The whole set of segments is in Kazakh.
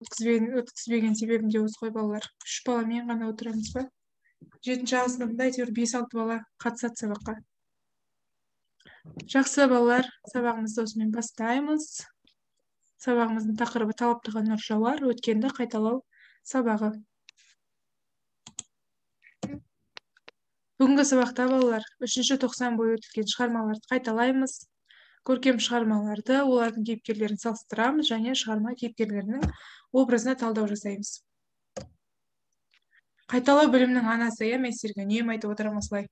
өткізбеген себебім де осы ғой балалар. 3 баламен ғана отырамыз ба? 7-ші А сыныбында әйтеуір 5-6 бала қатысады сабаққа. Жақсы балалар, сабағымызды осымен бастаймыз. Сабағымыздың тақырыбы талаптыға нұр жауар, өткенді қайталау сабағы. Бүгінгі сабақта балалар 3-ші тоқсан бойы өтілген шығармаларды қайталаймыз. Көркем шығармаларды, олардың кейіпкерлерін салыстырамыз және шығарма кейіпкерлерінің образына талдау жасаймыз. Қайталау білімнің анасы, мен сіздерге үнемі айтып отырамын осылай.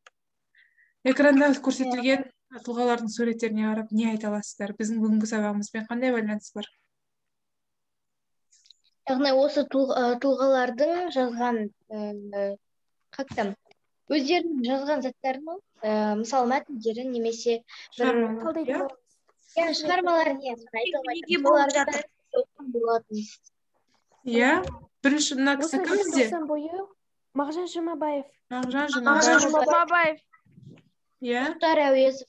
Экранда көрсетілген тұлғалардың суреттеріне қарап не айта аласыздар? Біздің бүгінгі сабағымызбен қандай байланысы бар? Яғни осы тұлғалардың жазған өздерінің жазған заттарын, мысалы мәтіндерін немесе шығармаларын бірінші мына кісі кім бізде? Мағжан Жұмабаев. Мұхтар Әуезов.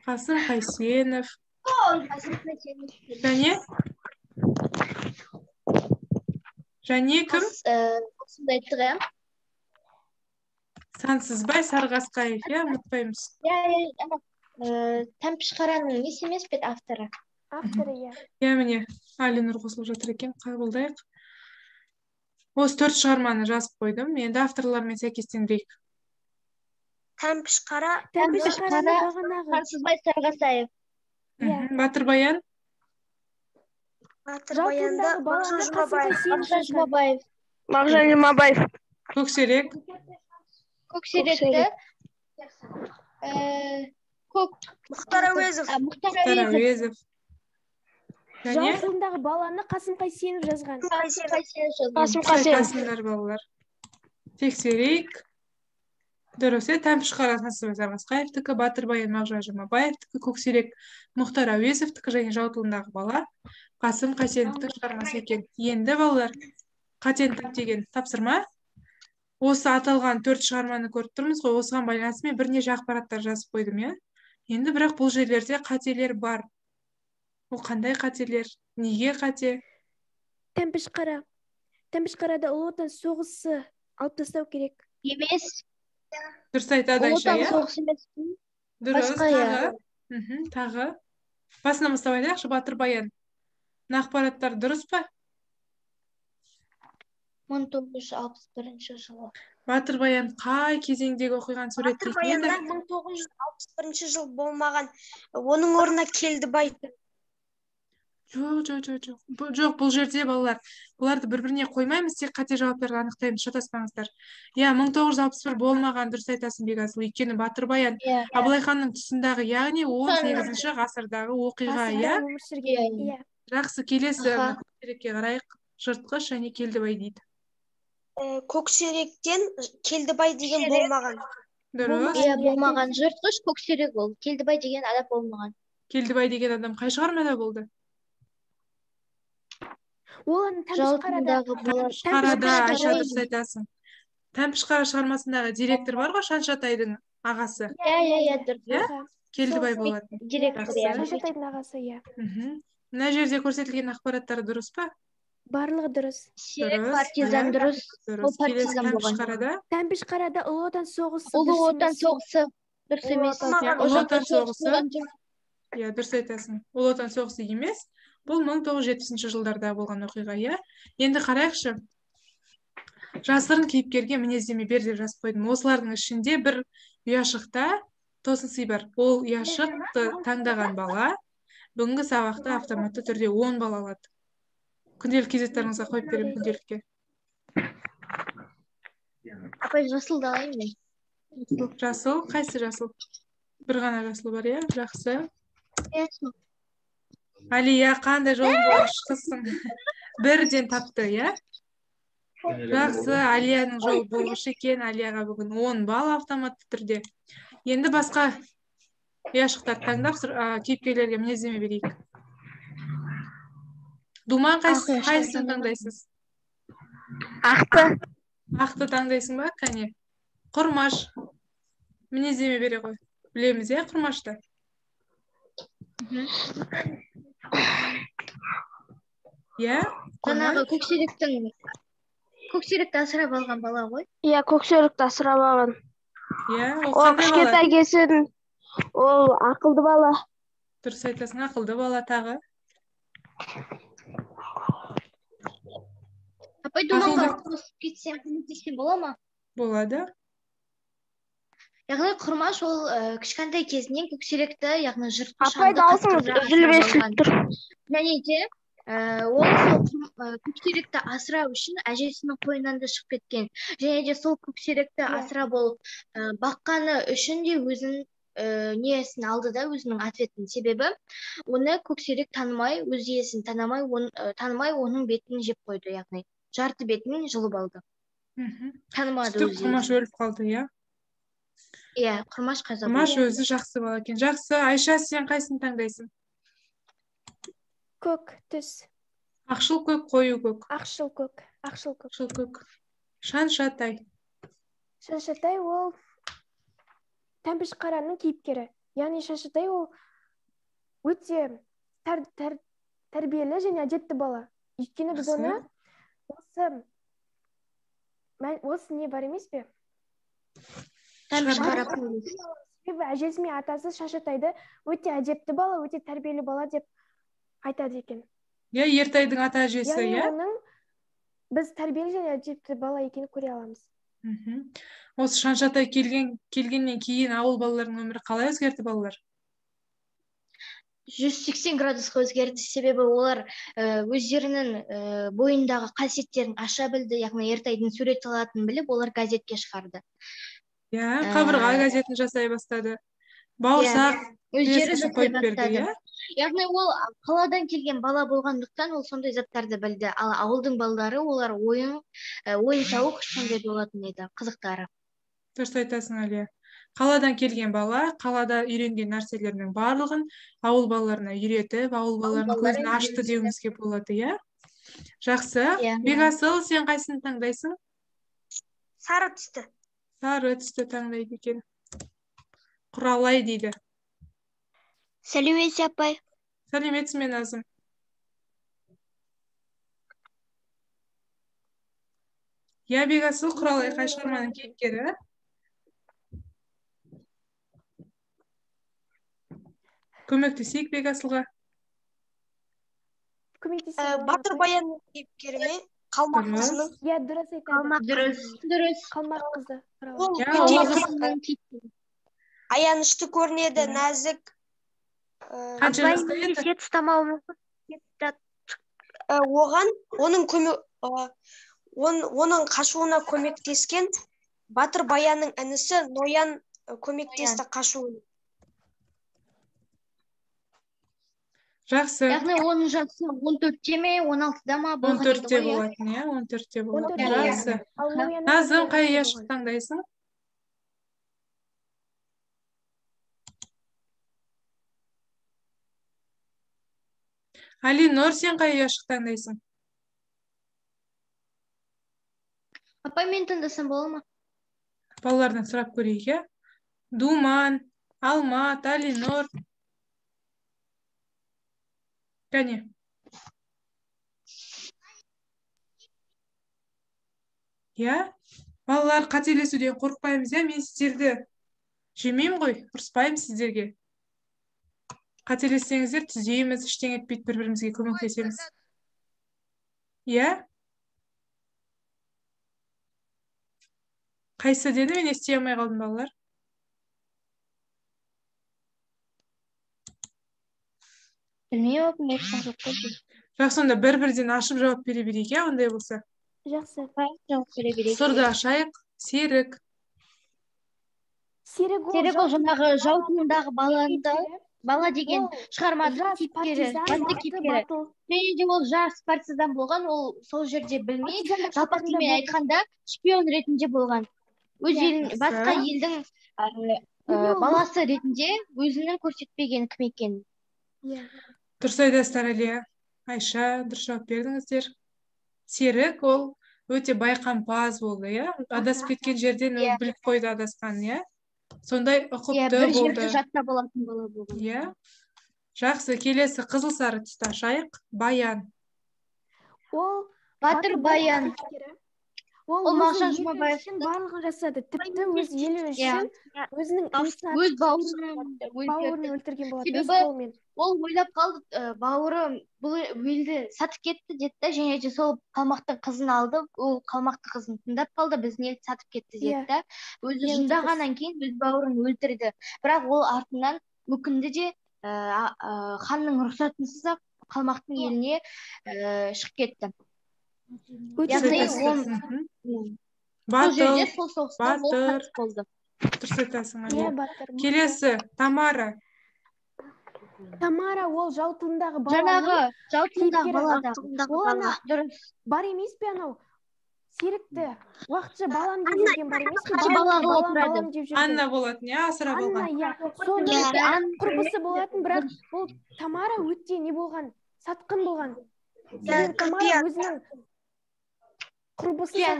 Қасым Қайсенов. Және кім? Осындай айттық, Сансызбай Сарғасқаев, ұмытпаймыз. Тәмпішқараның несі емес пе авторы? Міне, Алинұр қосылып жатыр екен, қабылдайық. Осы 4 шығарманы жазып қойдым. Енді авторлармен сәйкестендірейік. Тәмпішқара, Сансызбай Сарғасаев. Батырбаян. Мағжан Жұмабаев. Көксерек. Көксеректі Мұхтар Әуезов. Жау тылындағы баланы Қасым Қайсенов жазған. Қайсындар балалар. Тексерейік. Дұрыс, Тәмпішқара Сансызбай Сарғасқаевтікі, Батырбаян Мағжан Жұмабаевтікі, Көксерек Мұхтар Әуезовтікі және жау тылындағы бала Қасым Қайсеновтің шығармасы екен. Енді балалар, қатен деген тапсырма. Осы аталған 4 шығарманы көріп тұрмыз ғой, осыған байланысымен бірнеше ақпараттар жазып қойдым, Енді бірақ бұл жерлерде қателер бар. Ол қандай қателер? Неге қате? Тәмпішқарада Ұлы Отан соғысы алып тастау керек. Емес. Дұрыс айтады Айша, Ұлы Отан соғысы емес. Дұрыс, тағы. Басынан бастап айтайықшы, Батырбаян. Ақпараттар дұрыс па? 1961 жылы. Батырбаян қай кезеңдегі оқиғаны суреттейтін еді? Батырбаянда 1961 жыл болмаған, оның орнына Келдібай. Жоқ, бұл жерде балалар, бұларды бір-біріне қоймаймыз, тек қате жауаптарға анықтаймыз, шатаспаңыздар. 1961 болмаған, дұрыс айтасың Бекасыл, өйткені Батырбаян Абылай ханның тұсындағы, яғни 18-ші ғасырдағы оқиға, Жақсы, келесі Көксерекке қарайық. Жыртқыш және Келдібай дейді. Көксеректен Келдібай деген болмаған. Дұрыс. Болмаған. Жыртқыш Көксерек ол. Келдібай деген адам болмаған. Келдібай деген адам қай шығармада болды? Ол Тәмпішқарада, Айша, дұрыс айтасың. Тәмпішқара шығармасындағы директор бар ғой, Шаншатайдың ағасы. Дұрыс. Келдібай болады. Шаншатайдың ағасы, Мына жерде көрсетілген ақпараттар дұрыс па? Барлығы дұрыс. Партизан дұрыс. Келесі Тәмпішқарада Ұлы Отан соғысы. Ұлы Отан соғысы дұрыс емес. Ұлы Отан соғысы. Дұрыс айтасың. Ұлы Отан соғысы емес. Бұл 1970 жылдарда болған оқиға, Енді қарайықшы. Жасырын кейіпкерге мінездеме бер деп жазып қойдым. Осылардың ішінде бір ұяшықта тосын бар. Ол ұяшықты таңдаған бала бүгінгі сабақта автоматты түрде 10 бала алады. Күнделік кезектеріңізге қойып беремін күнделікке. Апай, жасылды алайын мен. Жасыл, қайсы жасыл? Бір ғана жасыл бар, Жақсы. Алия, қандай жол болғыш қызсың? Бірден тапты, Жақсы, Алияның жол болғыш екен. Алияға бүгін 10 бал автоматты түрде. Енді басқа ұяшықтар таңдап, кейіпкерлерге мінездеме берейік. Думан, қайсысын таңдайсыз? Ақты таңдайсың ба, кәне? Құрмаш. Мінездеме бере қой. Білеміз, Құрмашты? Иә? Жаңағы көксеректі асырап алған бала ғой. Иә, көксеректі асырап алған. Иә, ол Ол қандай бала? кішкентай кезін ол ақылды бала. Дұрыс айтасың, ақылды бала тағы. Апай думанға қосып кетсем, көмектессем бола ма? Болады. Яғни Құрмаш ол кішкентай кезінен көксеректі, яғни жыртқыш Апай, даусыңыз үзіліп естіліп тұр. Және де ол сол көксеректі асырау үшін әжесінің қойнынан да шығып кеткен. Және де сол көксеректі асырап ол баққаны үшін де өзінің несін алды да, өзінің ответін. Себебі оны көксерек танымай, өз иесін танымай, оның бетін жеп қойды, яғни жарты бетін жұлып алды. Танымады өз иесін. Құрмаш өліп қалды, иә? Иә, Құрмаш қаза болды. Құрмаш өзі жақсы бала екен. Жақсы, Айша, сен қайсысын таңдайсың? Көк түс. Ақшыл көк, қою көк. Ақшыл көк. Ақшыл көк. Ақшыл көк. Шаншатай. Шаншатай ол Тәмпіш қараның кейіпкері. Яғни Шаншатай ол өте тәрбиелі және әдепті бала. Өйткені біз оны осы не бар емес пе? Тәмпіш қара. Себебі әжесі мен атасы Шаншатайды өте әдепті бала, өте тәрбиелі бала деп айтады екен. Иә, Ертайдың ата әжесі, иә? Яғни оның біз тәрбиелі және әдепті бала екенін көре аламыз. Осы Шаншатай келгеннен кейін ауыл балаларының өмірі қалай өзгерді, балалар? 180 градусқа өзгерді, себебі олар өздерінің бойындағы қасиеттерін аша білді, яғни Ертайдың сурет салатынын біліп, олар газетке шығарды. Иә, қабырға газетін жасай бастады. Бауырсақ өздері қойып берді, иә? Яғни ол қаладан келген бала болғандықтан ол сондай заттарды білді. Ал ауылдың балалары олар ойын сауық сондай болатын еді, қызықтары. Дұрыс айтасың, Әлия. Қаладан келген бала, қалада үйренген нәрселерінің барлығын ауыл балаларына үйретіп, ауыл балаларының көзін ашты деуімізге болады, иә? Жақсы. Бекасыл, сен қайсысын таңдайсың? Сары түсті. Сары түсті таңдайды екен. Құралай дейді. Сәлеметсіз, апай. Сәлеметсің, мен Назым. Я, Бекасыл, Құралай қай шығарманың кейіпкері? Көмектесейік Бекасылға. Батыр Баянның кейіпкері ме? Қалмақ қызының. Иә, дұрыс айтады. Дұрыс. Қалмақ қызы. Аянышты көрінеді, нәзік. Қанша жаста еді? Оның қашуына көмектескен Батыр Баянның інісі Ноян көмектесті қашуын. Жақсы. Яғни оның жасы 14-те ме, 16-да ма? 14-те болатын, иә? 14-те болатын. Жақсы. Назым, қай яшық таңдайсың? Алинор, сен қай яшық таңдайсың? Апай, мен таңдасам бола ма? Балалардан сұрап көрейік, иә? Думан, Алмат, Алинор. Кәне. Я? Балалар, қателесуден қорықпаймыз, я? Мен сіздерді жемеймін ғой, ұрыспаймын сіздерге. Қателессеңіздер, түзейміз, іштен етпейді, бір-бірімізге көмектесеміз. Я? Қайсы деді, мен ести алмай қалдым, балалар. Жақсы, сонда бір-бірден ашып жауап бере берейік, иә, ондай болса. Жақсы. Сұрды ашайық. Серік. Серік ол жаңағы жаутындағы бала деген шығарманың кейіпкері, басты кейіпкері. Және де ол жас партизан болған, ол сол жерде білмей, жалпақ тілмен айтқанда шпион ретінде болған. Өз елін, басқа елдің баласы ретінде өзінің көрсетпеген кім екенін. Дұрыс айтасыздар, Әлия. Айша, дұрыс жауап бердіңіздер. Серік ол өте байқампаз болды, иә? Адасып кеткен жерден ол біліп қойды адасқан, иә? Сондай ұқыпты болды. Бір жерді жаттап алатын бала болған. Иә. Жақсы, келесі қызыл сары түсті ашайық. Баян. Ол Батыр Баян. кейіпкері. Ол Ол өзі Мағжан елі Жұмабаев. үшін барлығын жасады. Тіпті өз елі үшін өзінің інісін Өз бауырын бауырын өлтірді. өлтірген болатын өз Себебі қолымен. ол ойлап қалды, бауырым бұл елді сатып кетті деді да, және де сол қалмақтың қызын алды. Ол қалмақты қызын тыңдап қалды, біздің елді сатып кетті деді да. Өзі жындағаннан кейін өз бауырын өлтірді. Бірақ ол артынан өкінді де ханның рұқсатынсыз ақ қалмақтың еліне шығып кетті. Яғни ол сол жерде сол соғыста ол қайтыс болды. Дұрыс айтасың. Иә, батыр. Келесі Тамара. Тамара ол жау тылындағы бала. Жаңағы жау тылындағы бала. Дұрыс. Бар емес пе анау? Серікті уақытша балам деп жүрген бар емес пе? Балам деп жүрген. Анна болатын, иә, асырап алған. Анна, иә. Сол құрбысы болатын, бірақ ол Тамара өте не болған? Сатқын болған. Тамара өзінің құрбысын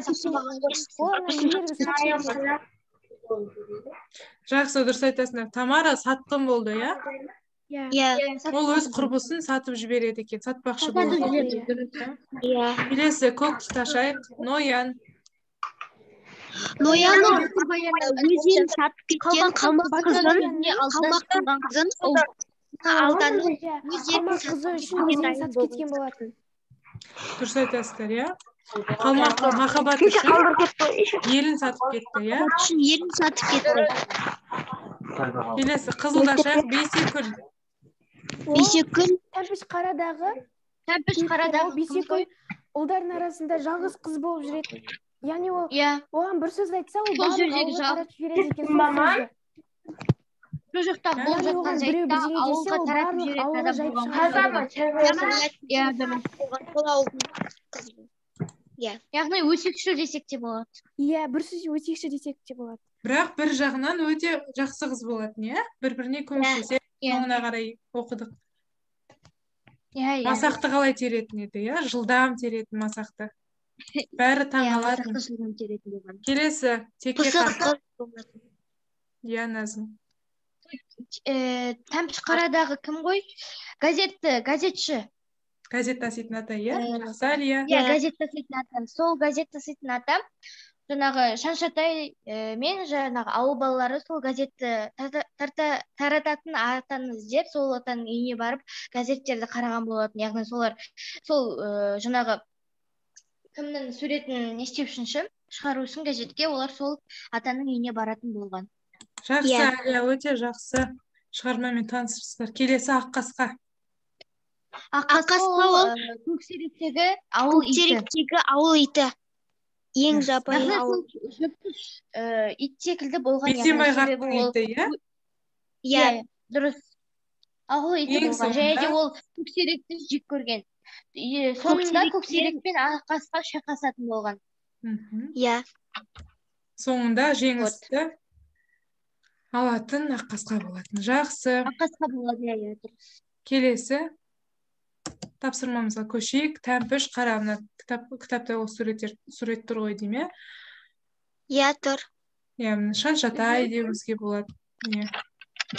Жақсы, дұрыс айтасыңдар. Тамара сатқын болды, иә? Ол өз құрбысын сатып жібереді екен, сатпақшы болды. Келесі көк тұташайық, Ноян. Ноян өзін сатып кеткен қалмақтың қызын алданып қалмақ қызы үшін өзін сатып кеткен болатын. Дұрыс айтасыздар, иә? Қалмақ махаббат үшін елін сатып кетті, иә? Елін сатып кетті. Келесі қызылдашайық, Бейсекүл. Бейсекүл Тәмпіш қарадағы Бейсекүл ұлдардың арасында жалғыз қыз болып жүреді. Яғни ол оған бір сөз айтса, ол барлық ауылға таратып жібереді екен сол сөзді. Сол жақта болып жатқан жайтта ауылға таратып жібереді. Яғни өсекшіл десек те болады. Иә, бір сөз өсекші десек те болады. Бірақ бір жағынан өте жақсы қыз болатын, иә? Бір-біріне көмектесе, соңына қарай оқыдық. Масақты қалай теретін еді, иә? Жылдам теретін масақты. Бәрі таңғалатын. Келесі, теке қарсы. Иә, Назым. Тәмпіш қарадағы кім ғой? Газетші. Газет таситын ата, иә? Салия. Иә, газет таситын ата. Сол газет таситын ата. Жаңағы Шаншатай мен жаңағы ауыл балалары сол газетті тарататын атаны іздеп, сол атаның үйіне барып газеттерді қараған болатын. Яғни солар сол жаңағы кімнің суретін не істеу үшінші шығару үшін газетке олар сол атаның үйіне баратын болған. Жақсы, Әлия, өте жақсы шығармамен танысырсыздар. Келесі Аққасқа. Аққасқа ол Көксеректегі ауыл иті. Ең жапайы ауыл. Ит секілді болған. Бейсенбай қақтың иті, иә? Иә, дұрыс. Ауыл иті болған. Және де ол Көксеректі жек көрген. Соңында Көксерек пен Аққасқа шайқасатын болған. Иә. Соңында жеңісті алатын Аққасқа болатын. Жақсы. Аққасқа болады, иә, дұрыс. Келесі тапсырмамызға көшейік. Тәмпіш қара, мына кітапта ол сурет тұр ғой дейме? Иә, тұр. Шаншатай деуімізге болады.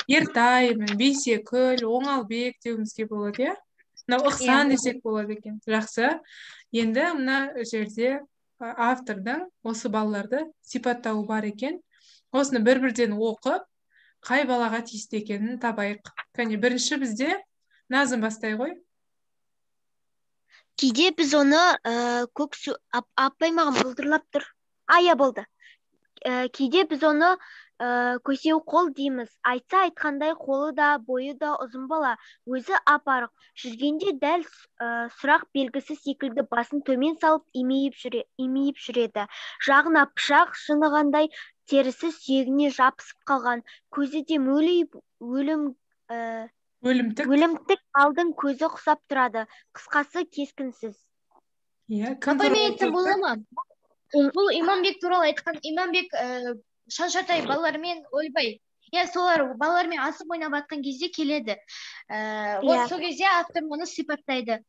Ертай, Бейсекүл, Оңалбек деуімізге болады, иә? Мынау Ықсан десек болады екен. Жақсы. Енді мына жерде автордың осы балаларды сипаттауы бар екен. Осыны бір-бірден оқып, қай балаға тиісті екенін табайық. Кәне, бірінші бізде Назым бастай ғой. Кейде біз оны апай маған бұлдырлап тұр. Ая болды. Кейде біз оны көсеу қол дейміз. Айтса айтқандай қолы да, бойы да ұзын бала. Өзі апарық. Жүргенде дәл сұрақ белгісі секілді басын төмен салып имейіп жүреді. Жағына пышақ шынығандай терісі сүйегіне жабысып қалған. Көзі де мөлейіп өлімтік алдың көзі құсап тұрады. Қысқасы кескінсіз. Апай мен айтсам бола ма? Бұл Иманбек туралы айтқан. Иманбек Шаншатай балалармен ойбай. Иә, солар балалармен асып ойнап атқан кезде келеді. Сол кезде автор оны сипаттайды.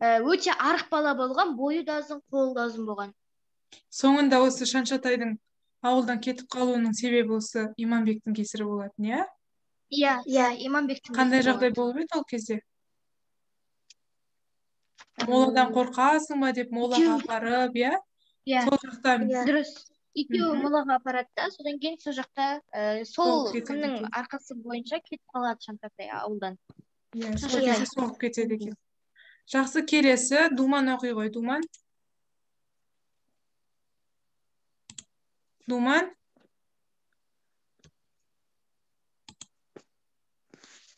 Өте арық бала болған, бойы да ұзын, қолы да ұзын болған. Соңында осы Шаншатайдың ауылдан кетіп қалуының себебі осы Иманбектің кесірі болатын, иә? Иә, Иманбектің. Қандай жағдай болып еді ол кезде? Моладан қорқасың ба деп молаға апарып, иә? Иә, Сол жақтан дұрыс. Екеуі молаға апарады да, содан кейін сол жақта сол кетеді кімнің екен. арқасы бойынша кетіп қалады Шантартай ауылдан. Иә, сол кезде соғып кетеді екен. Жақсы, келесі Думан оқи ғой, Думан. Думан.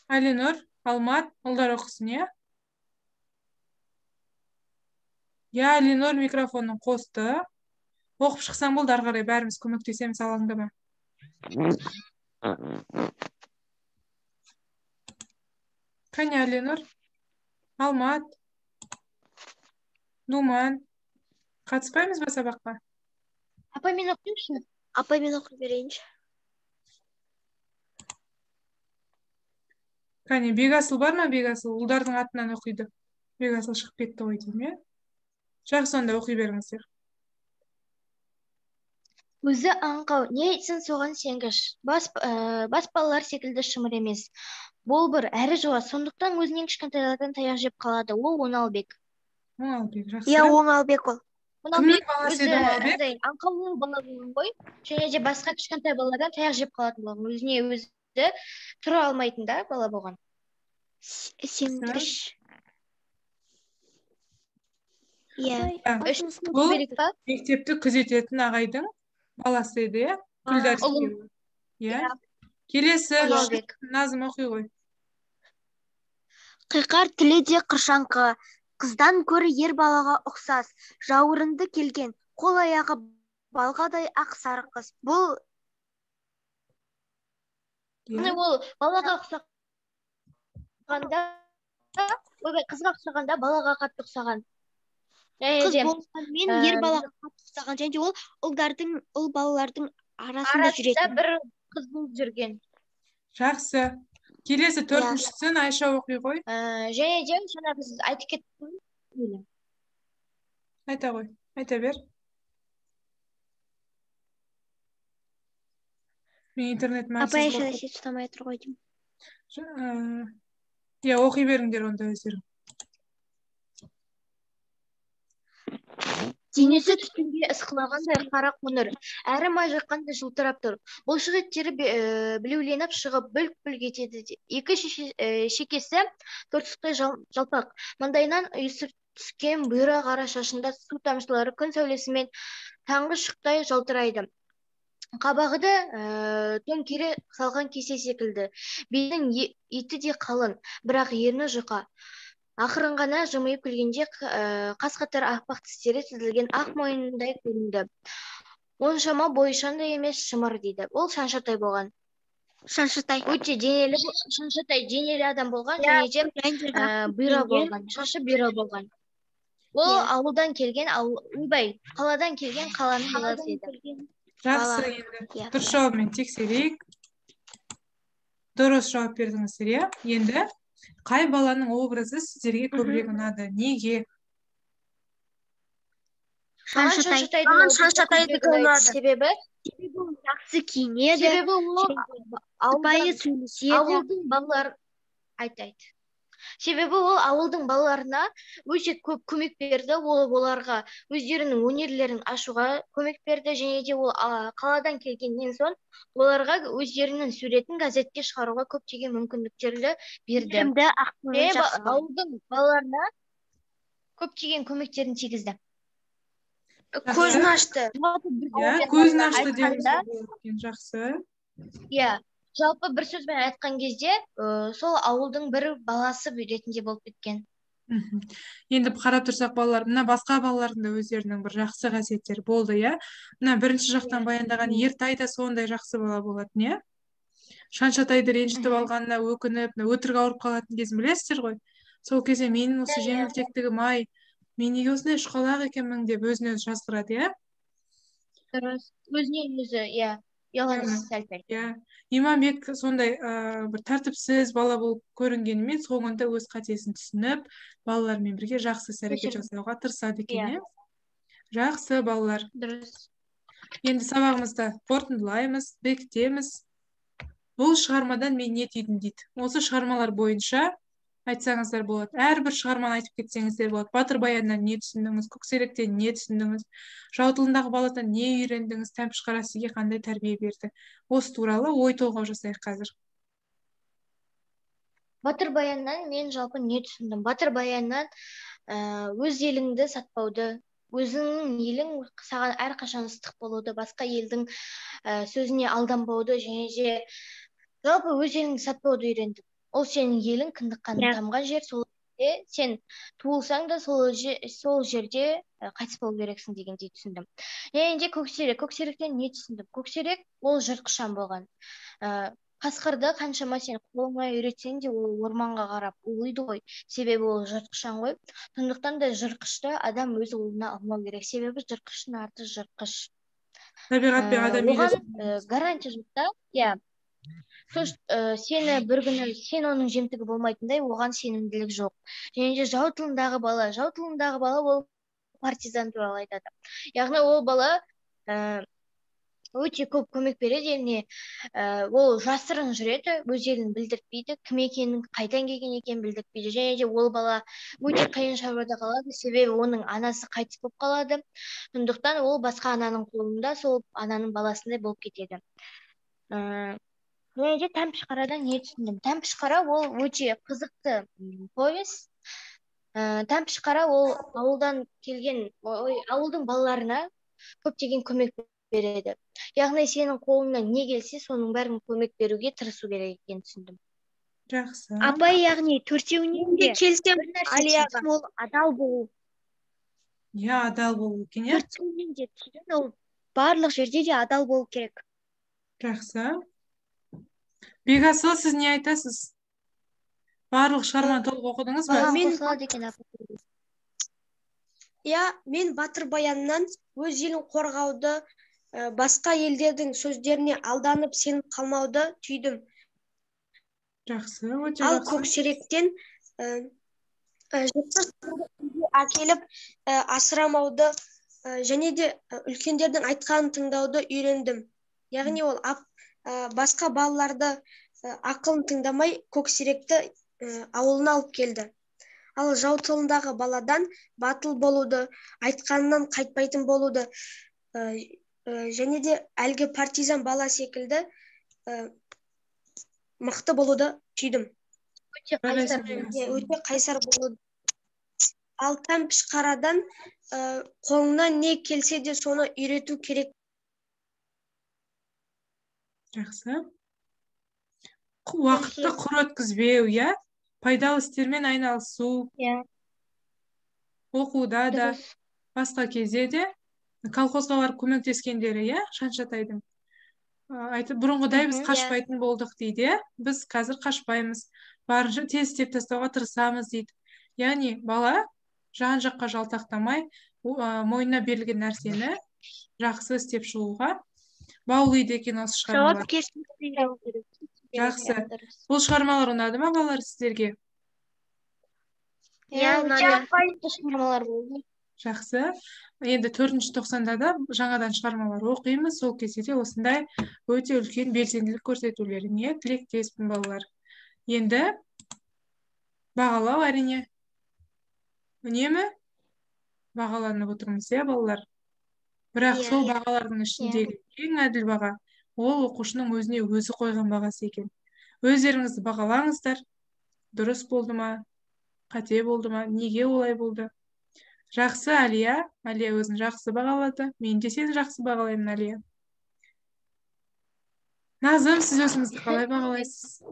Әлинұр, Алмат, ұлдар оқысын, иә? Я, Әлинұр микрофонын қосты. Оқып шықсаң болды, ары қарай бәріміз көмектесеміз, алаңдама. Қане, Әлинұр, Алмат, Думан. Қатыспаймыз ба сабаққа? Апа, мен оқимыншы? Апай, мен оқи берейінші. Қане, Бегасыл бар ма, Бегасыл? Ұлдардың атынан оқиды. Бегасыл шығып кетті ғой деймін, иә? Жақсы, онда оқи беріңіздер. Өзі аңқау, не айтсын соған сенгіш. Бас балалар секілді шымыр емес. Болбыр, әрі жуас, сондықтан өзінен кішкентайлардан таяқ жеп қалады. Ол Оңалбек. Оңалбек, жақсы. Иә, Оңалбек ол. Кімнің баласы еді Оңалбек? Өзі аңқау бала болған ғой. Және де басқа кішкентай балалардан таяқ жеп қалатын болған. Өзіне өзі тұра алмайтын да бала болған. Сенгіш. Иә. Бұл мектепті күзететін ағайдың баласы еді, иә? Күлдар ұлым. Иә. Келесі Назым оқи ғой. Қиқар тілі де қыршаңқы, қыздан көрі ер балаға ұқсас, жауырынды келген, қол аяғы балғадай ақ сары қыз. Бұл ол балаға ұқсағанда, қызға ұқсағанда балаға қатты ұқсаған. Қыз болғанмен ер балаға қатты ұқсаған, және ол ұл балалардың арасында жүретін. бір қыз болып жүрген. Жақсы. Келесі төртіншісін Айша оқи ғой. Және де жаңа біз айтып кеттік. Айта ғой, айта бер. Мен интернет Апай, Айша да сет ұстамай тұр ғой деймін. Иә, оқи беріңдер онда өздерің. Денесі түтінге ысқылағандай қара қоңыр, әрі май жаққандай жылтырап тұр. Бұлшық еттері білеуленіп шығып бүлк-бүлк етеді. Екі шекесі торсықтай жалпақ. Маңдайынан ұйысып түскен бұйра қара шашында су тамшылары күн сәулесімен таңғы шықтай жалтырайды. Қабағы да төңкере салған кесе секілді. Бетінің еті де қалың, бірақ ерні жұқа. Ақырын ғана жымиып күлгенде қас-қатар аппақ тістері тізілген ақ мойындай көрінді. Оншама бойшаңдай емес шымыр дейді. Ол Шаншатай болған. Шаншатай. Өте денелі Шаншатай денелі адам болған, және де бұйра болған, шашы бұйра болған. Ол ауылдан келген, қаладан келген қаланың баласы еді. Жақсы, енді дұрыс жауабымен тексерейік. Дұрыс жауап бердіңіздер, иә? Енді қай баланың образы сіздерге көбірек ұнады? Неге? Шаншатайдікі ұнады. Себебі ол жақсы киінеді. Себебі ол ауылдың балалар айт. Себебі ол ауылдың балаларына өте көп көмек берді. Ол оларға өздерінің өнерлерін ашуға көмек берді, және де ол қаладан келгеннен соң оларға өздерінің суретін газетке шығаруға көптеген мүмкіндіктерді берді. Ауылдың балаларына көптеген көмектерін тигізді. Көзін ашты. Көзін ашты деуіміз жақсы. Иә. Жалпы бір сөзбен айтқан кезде, сол ауылдың бір баласы ретінде болып кеткен. Енді қарап тұрсақ балалар, мына басқа балалардың да өздерінің бір жақсы қасиеттері болды, иә? Мына бірінші жақтан баяндаған Ертай да сондай жақсы бала болатын, иә? Шаншатайды ренжітіп алғанына өкініп, өтірік ауырып қалатын кезін білесіздер ғой. Сол кезде менің осы жеңілтектігім, ай, мен неге осындай шұқалақ екенмін деп өзіне өзі жазғырады, иә? Дұрыс. Өзіне өзі, иә. Иманбек сондай бір тәртіпсіз бала болып көрінгенімен соңында өз қатесін түсініп, балалармен бірге жақсы әрекет жасауға тырысады екен, Жақсы балалар. Дұрыс. Енді сабағымызды қорытындылаймыз, бекітеміз. Бұл шығармадан мен не түйдім дейді. Осы шығармалар бойынша айтсаңыздар болады. Әрбір шығарманы айтып кетсеңіздер болады. Батыр баяннан не түсіндіңіз, көксеректен не түсіндіңіз, жау тылындағы баладан не үйрендіңіз, тәмпіш қара сізге қандай тәрбие берді. Осы туралы ой толғау жасайық қазір. Батыр баяннан мен жалпы не түсіндім? Батыр баяннан өз еліңді сатпауды, өзіңнің елің саған әрқашан ыстық болуды, басқа елдің сөзіне алданбауды және де жалпы өз еліңді сатпауды үйрендім. Ол сенің елің, кіндік қаның тамған жер, сол жерде сен туылсаң да сол жерде қайтыс болу керексің дегендей түсіндім. Және де көксеректен не түсіндім? Көксерек ол жыртқышан болған. Қасқырды қаншама сен қолыңа үйретсең де ол орманға қарап улайды ғой, себебі ол жыртқышан ғой. Сондықтан да жыртқышты адам өз қолына алмау керек, себебі жыртқыштың аты жыртқыш. Табиғатпен адам оған гарантия жоқ та, иә. Сені бір күні сен оның жемтігі болмайтындай, оған сенімділік жоқ. Және де жау тылындағы бала ол партизан туралы айтады. Яғни ол бала өте көп көмек береді еліне. Ол жасырын жүреді, өз елін білдіртпейді, кім екенін, қайдан келген екенін білдіртпейді. Және де ол бала өте қиын шаруада қалады, себебі оның анасы қайтыс болып қалады. Сондықтан ол басқа ананың қолында, сол ананың баласындай болып кетеді. Және де тәмпіш қарадан не түсіндім? Тәмпіш қара ол өте қызықты повесть. Тәмпіш қара ол ауылдың балаларына көптеген көмек береді. Яғни сенің қолыңнан не келсе, соның бәрін көмек беруге тырысу керек екенін түсіндім. Жақсы. Апай, яғни төртеуінен де келсем, Алияға ол адал болу. Иә, адал болу екен, иә? Төртеуінен де ол барлық жерде де адал болу керек. Жақсы. Бекасыл, сіз не айтасыз? Барлық шығарманы толық оқыдыңыз ба? Иә, мен Батыр баяннан өз елін қорғауды, басқа елдердің сөздеріне алданып сеніп қалмауды түйдім. Жақсы, өте Ал жақсы. көксеректен әкеліп асырамауды және де үлкендердің айтқанын тыңдауды үйрендім. Яғни ол басқа балаларды ақылын тыңдамай көксеректі ауылына алып келді. Ал жау тылындағы баладан батыл болуды, айтқанынан қайтпайтын болуды және де әлгі партизан бала секілді мықты болуды түйдім. Өте қайсар болуды. Ал тәмпіш қарадан қолыңнан не келсе де соны үйрету керек. Жақсы. Уақытты құр өткізбеу, иә? Пайдалы істермен айналысу. Оқуда да, басқа кезде де колхозға барып көмектескендері, иә, Шаншатайдың. Бұрынғыдай біз қашпайтын болдық дейді. Біз қазір қашпаймыз. Барынша тез істеп тастауға тырысамыз дейді. Яғни бала жан-жаққа жалтақтамай, мойнына берілген нәрсені жақсы істеп шығуға баулиды екен осы шығармалар. Жақсы. Бұл шығармалар ұнады ма, балалар, сіздерге? Жақсы. Енді 4-ші тоқсанда да жаңадан шығармалар оқимыз. Сол кезде де осындай өте үлкен белсенділік көрсетулеріне тілектеспін, балалар. Енді бағалау әрине. Үнемі бағаланып отырмыз, иә, балалар? Бірақ сол бағалардың ішіндегі ең әділ баға ол оқушының өзіне өзі қойған бағасы екен. Өздеріңізді бағалаңыздар. Дұрыс болды ма? Қате болды ма? Неге олай болды? Жақсы, Алия. Алия өзін жақсы бағалады. Мен де сені жақсы бағалаймын, Алия. Назым, сіз өзіңізді қалай бағалайсыз?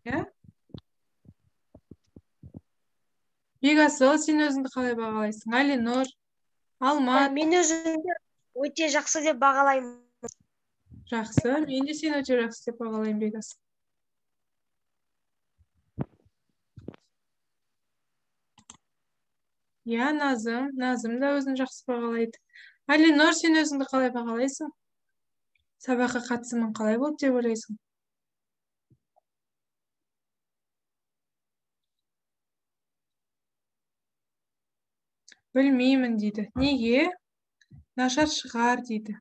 Иә? Бекасыл, сен өзіңді қалай бағалайсың? Алинұр, Алмат. Мен өзімді өте жақсы деп бағалаймын. Жақсы, мен де сені өте жақсы деп бағалаймын, Бекасыл. Иә, Назым да өзін жақсы бағалайды. Алинұр, сен өзіңді қалай бағалайсың? Сабаққа қатысымың қалай болды деп ойлайсың? Білмеймін дейді. Неге? Нашар шығар дейді.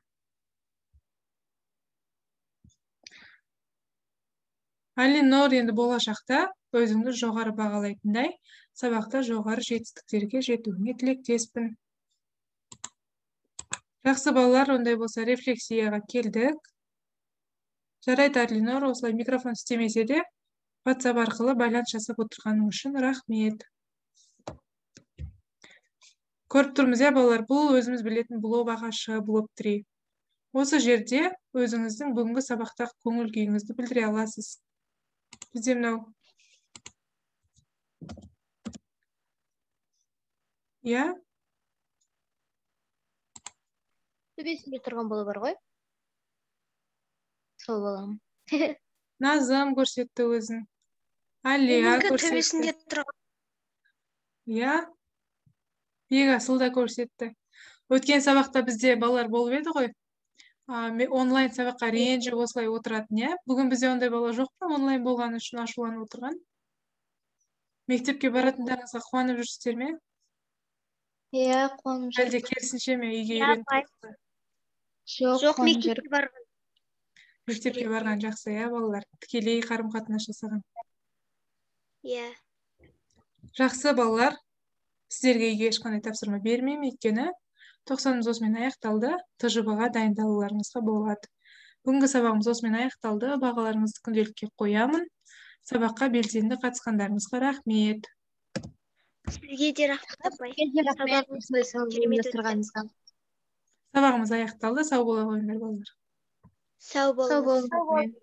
Алинор енді болашақта өзіңді жоғары бағалайтындай сабақта жоғары жетістіктерге жетуіңе тілектеспін. Жақсы балалар, ондай болса рефлексияға келдік. Жарайды, Алинор, осылай микрофон істемесе де WhatsApp арқылы байланыс жасап отырғаның үшін рахмет. Көріп тұрмыз, балалар, бұл өзіміз білетін блог ағашы, блог 3. Осы жерде өзіңіздің бүгінгі сабақтағы көңіл күйіңізді білдіре аласыз. Бізде мынау. Я? Төбесінде тұрған бала бар ғой? Сол балам. Назым көрсетті өзін. Алия көрсетті. Төбесінде тұрған. Я? Бегасыл да көрсетті. Өткен сабақта бізде балалар болып еді ғой. Онлайн сабаққа ренжіп осылай отыратын, Бүгін бізде ондай бала жоқ па, онлайн болғаны үшін ашуланып отырған? Мектепке баратындарыңызға қуанып жүрсіздер ме? Қуанып жүр. Әлде керісінше ме, үйге үйреніп тұрсыздар? Жоқ, мектепке барған. Мектепке барған жақсы, балалар. Тікелей қарым-қатынас жасаған. Жақсы балалар. Сіздерге үйге ешқандай тапсырма бермеймін, өйткені 90-ымыз осымен аяқталды, ТЖБ-ға дайындалуларыңызға болады. Бүгінгі сабағымыз осымен аяқталды, бағаларыңызды күнделікке қоямын. Сабаққа белсенді қатысқандарыңызға рахмет. Сізге де рахмет. Сабағымыз аяқталды, сау бола қойыңдар балалар. Сау болыңыз.